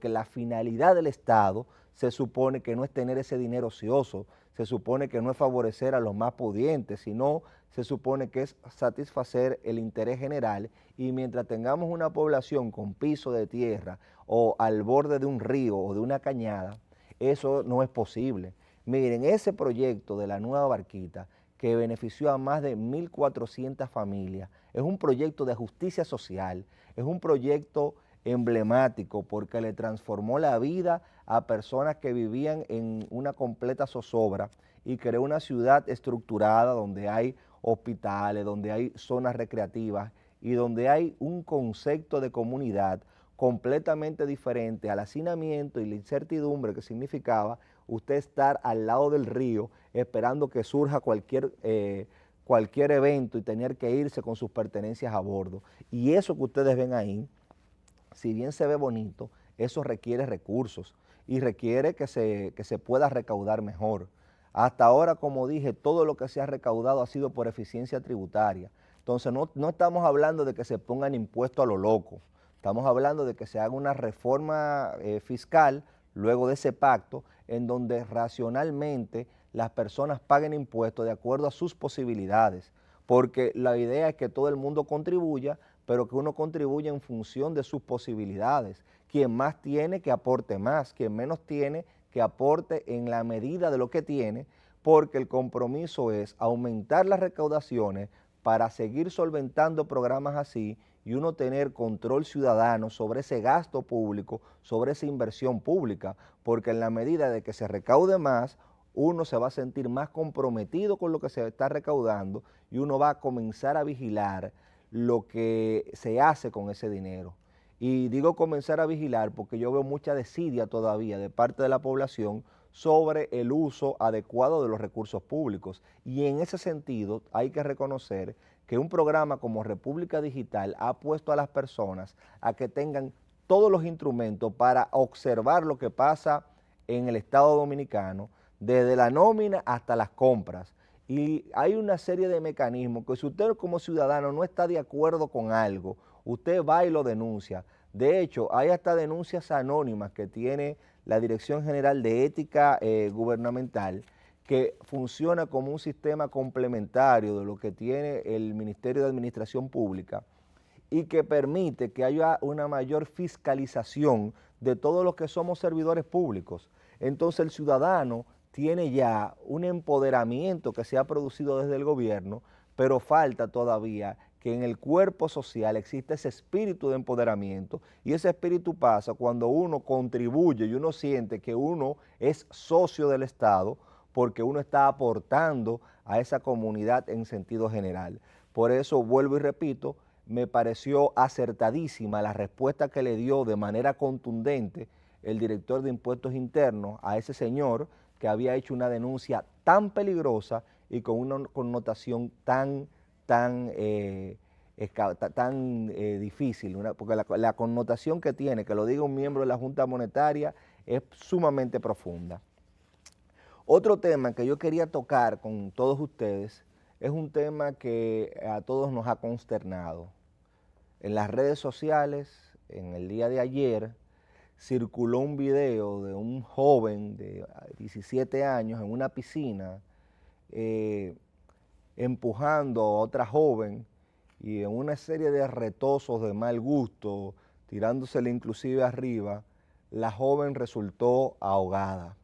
porque la finalidad del Estado se supone que no es tener ese dinero ocioso, se supone que no es favorecer a los más pudientes, sino se supone que es satisfacer el interés general, y mientras tengamos una población con piso de tierra o al borde de un río o de una cañada, eso no es posible. Miren, ese proyecto de la nueva Barquita, que benefició a más de 1.400 familias, es un proyecto de justicia social, es un proyecto emblemático porque le transformó la vida a personas que vivían en una completa zozobra y creó una ciudad estructurada donde hay hospitales, donde hay zonas recreativas y donde hay un concepto de comunidad completamente diferente al hacinamiento y la incertidumbre que significaba usted estar al lado del río esperando que surja cualquier evento y tener que irse con sus pertenencias a bordo. Y eso que ustedes ven ahí, si bien se ve bonito, eso requiere recursos y requiere que se pueda recaudar mejor. Hasta ahora, como dije, todo lo que se ha recaudado ha sido por eficiencia tributaria. Entonces, no estamos hablando de que se pongan impuestos a lo loco, estamos hablando de que se haga una reforma fiscal luego de ese pacto en donde racionalmente las personas paguen impuestos de acuerdo a sus posibilidades, porque la idea es que todo el mundo contribuya, pero que uno contribuya en función de sus posibilidades. Quien más tiene, que aporte más; quien menos tiene, que aporte en la medida de lo que tiene, porque el compromiso es aumentar las recaudaciones para seguir solventando programas así y uno tener control ciudadano sobre ese gasto público, sobre esa inversión pública, porque en la medida de que se recaude más, uno se va a sentir más comprometido con lo que se está recaudando y uno va a comenzar a vigilar lo que se hace con ese dinero. Y digo comenzar a vigilar porque yo veo mucha desidia todavía de parte de la población sobre el uso adecuado de los recursos públicos. Y en ese sentido hay que reconocer que un programa como República Digital ha puesto a las personas a que tengan todos los instrumentos para observar lo que pasa en el Estado Dominicano, desde la nómina hasta las compras. Y hay una serie de mecanismos que si usted como ciudadano no está de acuerdo con algo, usted va y lo denuncia. De hecho, hay hasta denuncias anónimas que tiene la Dirección General de Ética Gubernamental, que funciona como un sistema complementario de lo que tiene el Ministerio de Administración Pública y que permite que haya una mayor fiscalización de todos los que somos servidores públicos. Entonces el ciudadano tiene ya un empoderamiento que se ha producido desde el gobierno, pero falta todavía que en el cuerpo social existe ese espíritu de empoderamiento, y ese espíritu pasa cuando uno contribuye y uno siente que uno es socio del Estado porque uno está aportando a esa comunidad en sentido general. Por eso vuelvo y repito, me pareció acertadísima la respuesta que le dio de manera contundente el director de Impuestos Internos a ese señor que había hecho una denuncia tan peligrosa y con una connotación tan difícil, porque la connotación que tiene, que lo diga un miembro de la Junta Monetaria, es sumamente profunda. Otro tema que yo quería tocar con todos ustedes es un tema que a todos nos ha consternado. En las redes sociales, en el día de ayer, circuló un video de un joven de 17 años en una piscina empujando a otra joven y en una serie de retozos de mal gusto, tirándosele inclusive arriba, la joven resultó ahogada.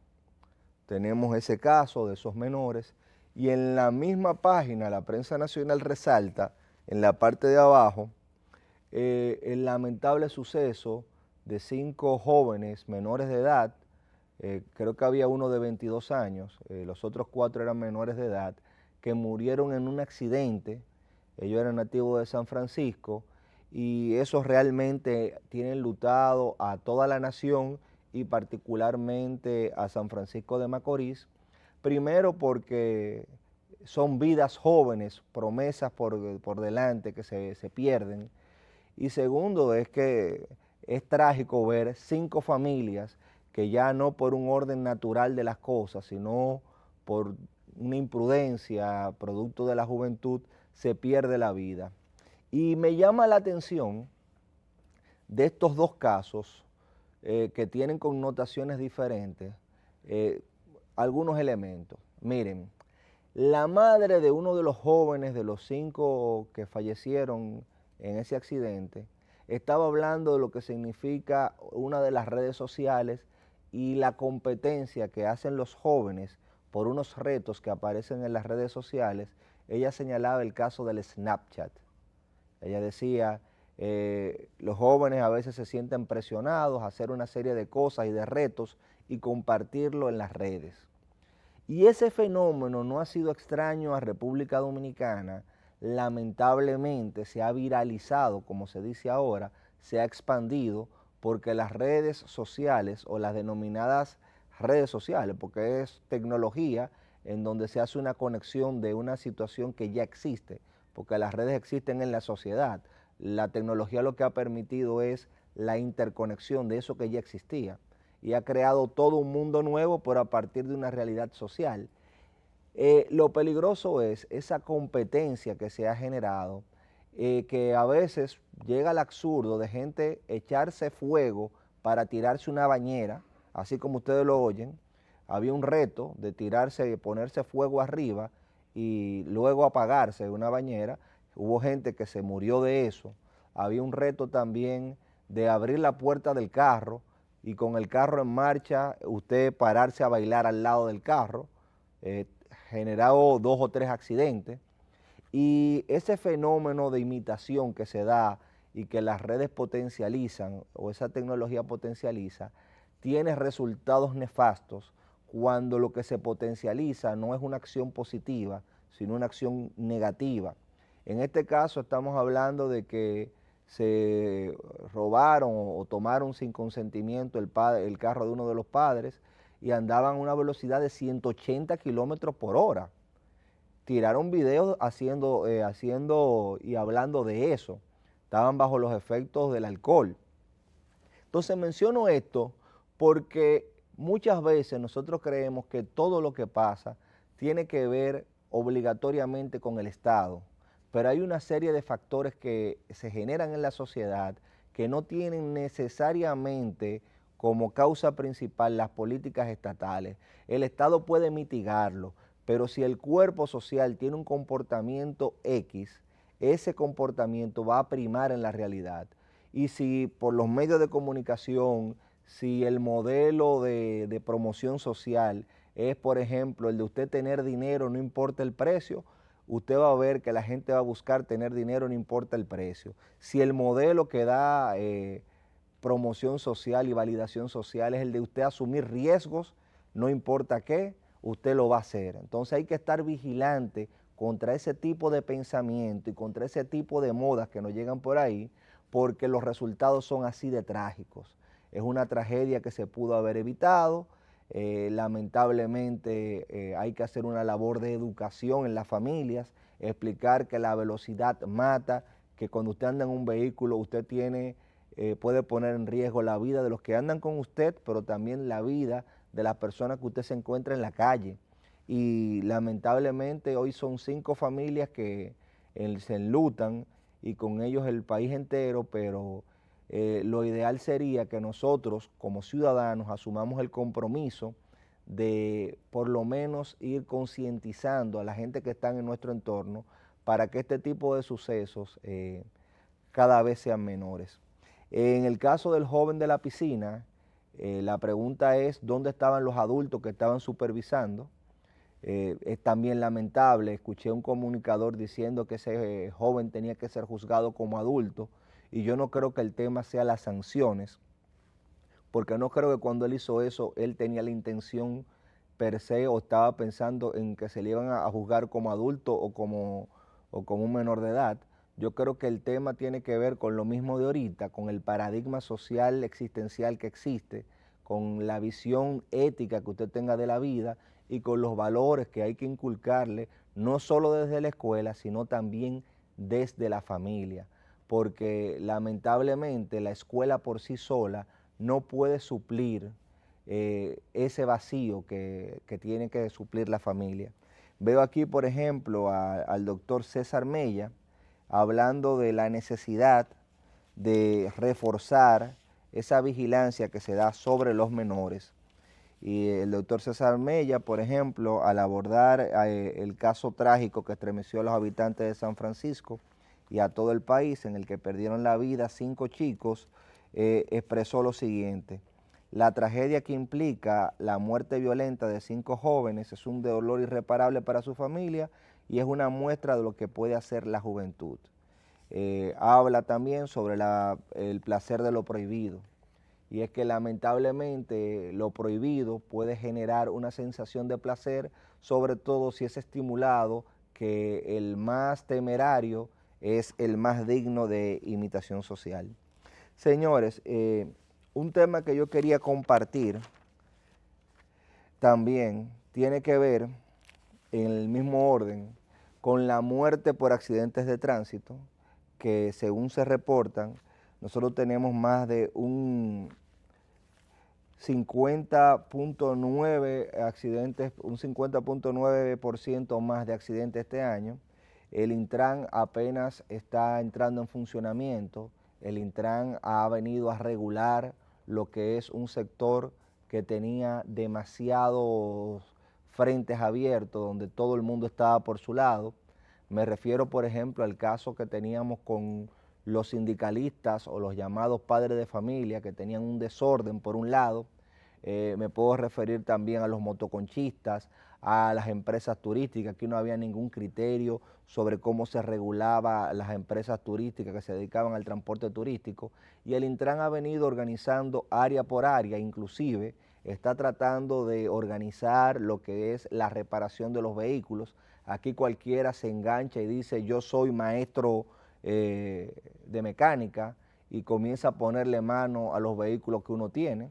Tenemos ese caso de esos menores y en la misma página la prensa nacional resalta en la parte de abajo el lamentable suceso de 5 jóvenes menores de edad, creo que había uno de 22 años, los otros 4 eran menores de edad, que murieron en un accidente. Ellos eran nativos de San Francisco y eso realmente tiene enlutado a toda la nación y particularmente a San Francisco de Macorís, primero porque son vidas jóvenes, promesas por delante que se pierden, y segundo es que es trágico ver 5 familias que ya no por un orden natural de las cosas, sino por una imprudencia, producto de la juventud, se pierde la vida. Y me llama la atención de estos 2 casos que tienen connotaciones diferentes, algunos elementos. Miren, la madre de uno de los jóvenes, de los 5 que fallecieron en ese accidente, estaba hablando de lo que significa una de las redes sociales y la competencia que hacen los jóvenes por unos retos que aparecen en las redes sociales. Ella señalaba el caso del Snapchat. Ella decía, los jóvenes a veces se sienten presionados a hacer una serie de cosas y de retos y compartirlo en las redes. Y ese fenómeno no ha sido extraño a República Dominicana, lamentablemente se ha viralizado, como se dice ahora, se ha expandido porque las redes sociales o las denominadas redes sociales, porque es tecnología en donde se hace una conexión de una situación que ya existe, porque las redes existen en la sociedad. La tecnología lo que ha permitido es la interconexión de eso que ya existía y ha creado todo un mundo nuevo, pero a partir de una realidad social. Lo peligroso es esa competencia que se ha generado, que a veces llega al absurdo de gente echarse fuego para tirarse una bañera, así como ustedes lo oyen. Había un reto de tirarse, ponerse fuego arriba y luego apagarse una bañera. Hubo gente que se murió de eso. Había un reto también de abrir la puerta del carro y con el carro en marcha, usted pararse a bailar al lado del carro, generado 2 o 3 accidentes. Y ese fenómeno de imitación que se da y que las redes potencializan o esa tecnología potencializa, tiene resultados nefastos cuando lo que se potencializa no es una acción positiva, sino una acción negativa. En este caso estamos hablando de que se robaron o tomaron sin consentimiento el carro de uno de los padres y andaban a una velocidad de 180 kilómetros por hora. Tiraron videos haciendo y hablando de eso. Estaban bajo los efectos del alcohol. Entonces menciono esto porque muchas veces nosotros creemos que todo lo que pasa tiene que ver obligatoriamente con el Estado, pero hay una serie de factores que se generan en la sociedad que no tienen necesariamente como causa principal las políticas estatales. El Estado puede mitigarlo, pero si el cuerpo social tiene un comportamiento X, ese comportamiento va a primar en la realidad. Y si por los medios de comunicación, si el modelo de promoción social es, por ejemplo, el de usted tener dinero, no importa el precio, usted va a ver que la gente va a buscar tener dinero, no importa el precio. Si el modelo que da promoción social y validación social es el de usted asumir riesgos, no importa qué, usted lo va a hacer. Entonces hay que estar vigilante contra ese tipo de pensamiento y contra ese tipo de modas que nos llegan por ahí, porque los resultados son así de trágicos. Es una tragedia que se pudo haber evitado. Lamentablemente hay que hacer una labor de educación en las familias, explicar que la velocidad mata, que cuando usted anda en un vehículo usted puede poner en riesgo la vida de los que andan con usted, pero también la vida de las personas que usted se encuentra en la calle. Y lamentablemente hoy son 5 familias que se enlutan y con ellos el país entero, pero lo ideal sería que nosotros como ciudadanos asumamos el compromiso de por lo menos ir concientizando a la gente que está en nuestro entorno para que este tipo de sucesos cada vez sean menores. En el caso del joven de la piscina, la pregunta es dónde estaban los adultos que estaban supervisando. Es también lamentable, escuché un comunicador diciendo que ese joven tenía que ser juzgado como adulto y yo no creo que el tema sea las sanciones, porque no creo que cuando él hizo eso él tenía la intención per se o estaba pensando en que se le iban a juzgar como adulto o como un menor de edad. Yo creo que el tema tiene que ver con lo mismo de ahorita, con el paradigma social existencial que existe, con la visión ética que usted tenga de la vida y con los valores que hay que inculcarle, no solo desde la escuela, sino también desde la familia, porque lamentablemente la escuela por sí sola no puede suplir ese vacío que tiene que suplir la familia. Veo aquí, por ejemplo, al doctor César Mella hablando de la necesidad de reforzar esa vigilancia que se da sobre los menores. Y el doctor César Mella, por ejemplo, al abordar el caso trágico que estremeció a los habitantes de San Francisco y a todo el país, en el que perdieron la vida 5 chicos, expresó lo siguiente: la tragedia que implica la muerte violenta de 5 jóvenes es un dolor irreparable para su familia y es una muestra de lo que puede hacer la juventud. Habla también sobre el placer de lo prohibido. Y es que lamentablemente lo prohibido puede generar una sensación de placer, sobre todo si es estimulado, que el más temerario es el más digno de imitación social. Señores, un tema que yo quería compartir también tiene que ver, en el mismo orden, con la muerte por accidentes de tránsito, que según se reportan, nosotros tenemos más de un 50.9 accidentes, un 50.9% más de accidentes este año. El Intran apenas está entrando en funcionamiento. El Intran ha venido a regular lo que es un sector que tenía demasiados frentes abiertos, donde todo el mundo estaba por su lado. Me refiero, por ejemplo, al caso que teníamos con los sindicalistas o los llamados padres de familia, que tenían un desorden por un lado. Me puedo referir también a los motoconchistas, a las empresas turísticas. Aquí no había ningún criterio sobre cómo se regulaba las empresas turísticas que se dedicaban al transporte turístico, y el Intran ha venido organizando área por área, inclusive está tratando de organizar lo que es la reparación de los vehículos. Aquí cualquiera se engancha y dice: yo soy maestro de mecánica, y comienza a ponerle mano a los vehículos que uno tiene.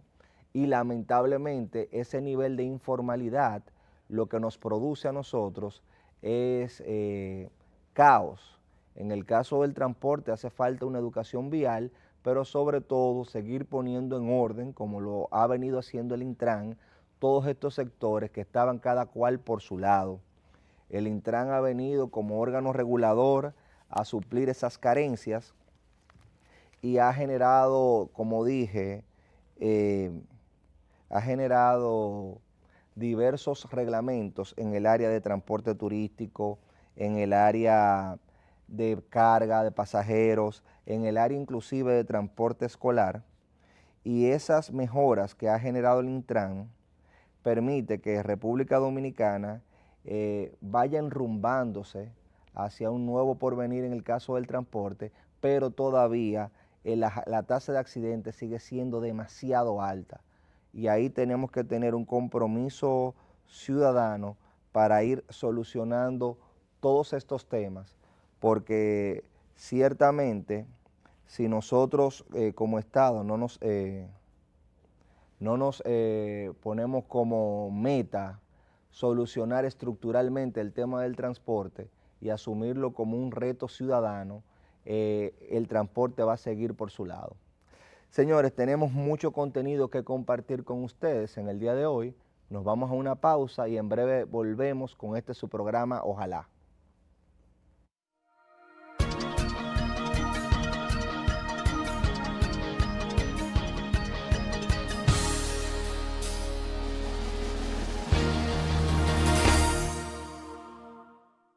Y lamentablemente ese nivel de informalidad lo que nos produce a nosotros es caos. En el caso del transporte hace falta una educación vial, pero sobre todo seguir poniendo en orden, como lo ha venido haciendo el Intran, todos estos sectores que estaban cada cual por su lado. El Intran ha venido como órgano regulador a suplir esas carencias y ha generado, como dije, ha generado diversos reglamentos en el área de transporte turístico, en el área de carga de pasajeros, en el área inclusive de transporte escolar, y esas mejoras que ha generado el Intran permite que República Dominicana vaya enrumbándose hacia un nuevo porvenir en el caso del transporte, pero todavía la tasa de accidentes sigue siendo demasiado alta. Y ahí tenemos que tener un compromiso ciudadano para ir solucionando todos estos temas, porque ciertamente si nosotros como Estado no nos ponemos como meta solucionar estructuralmente el tema del transporte y asumirlo como un reto ciudadano, el transporte va a seguir por su lado. Señores, tenemos mucho contenido que compartir con ustedes en el día de hoy. Nos vamos a una pausa y en breve volvemos con su programa Ojalá.